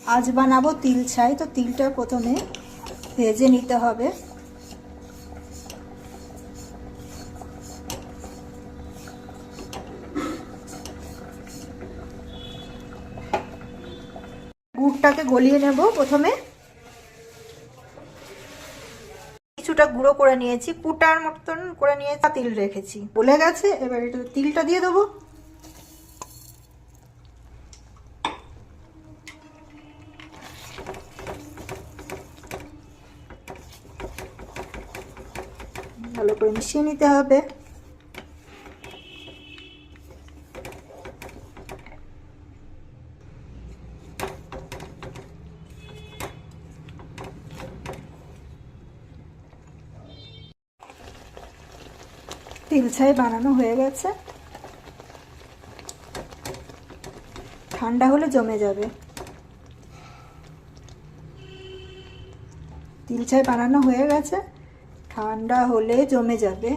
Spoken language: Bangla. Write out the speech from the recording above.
আজ বানাবো তিল ছাই, তো তিলটা প্রথমে ভেজে নিতে হবে। গুড়টাকে গলিয়ে নেব প্রথমে। কিছুটা গুঁড়ো করে নিয়েছি, কুটার মতন করে নিয়েছি, তিল রেখেছি, গলে গেছে। এবার এটা তিলটা দিয়ে দেবো। ভালো করে মিশিয়ে নিতে হবে। তিল ছাই বানানো হয়ে গেছে, ঠান্ডা হলে জমে যাবে। তিল ছাই বানানো হয়ে গেছে, ঠান্ডা হলে জমে যাবে।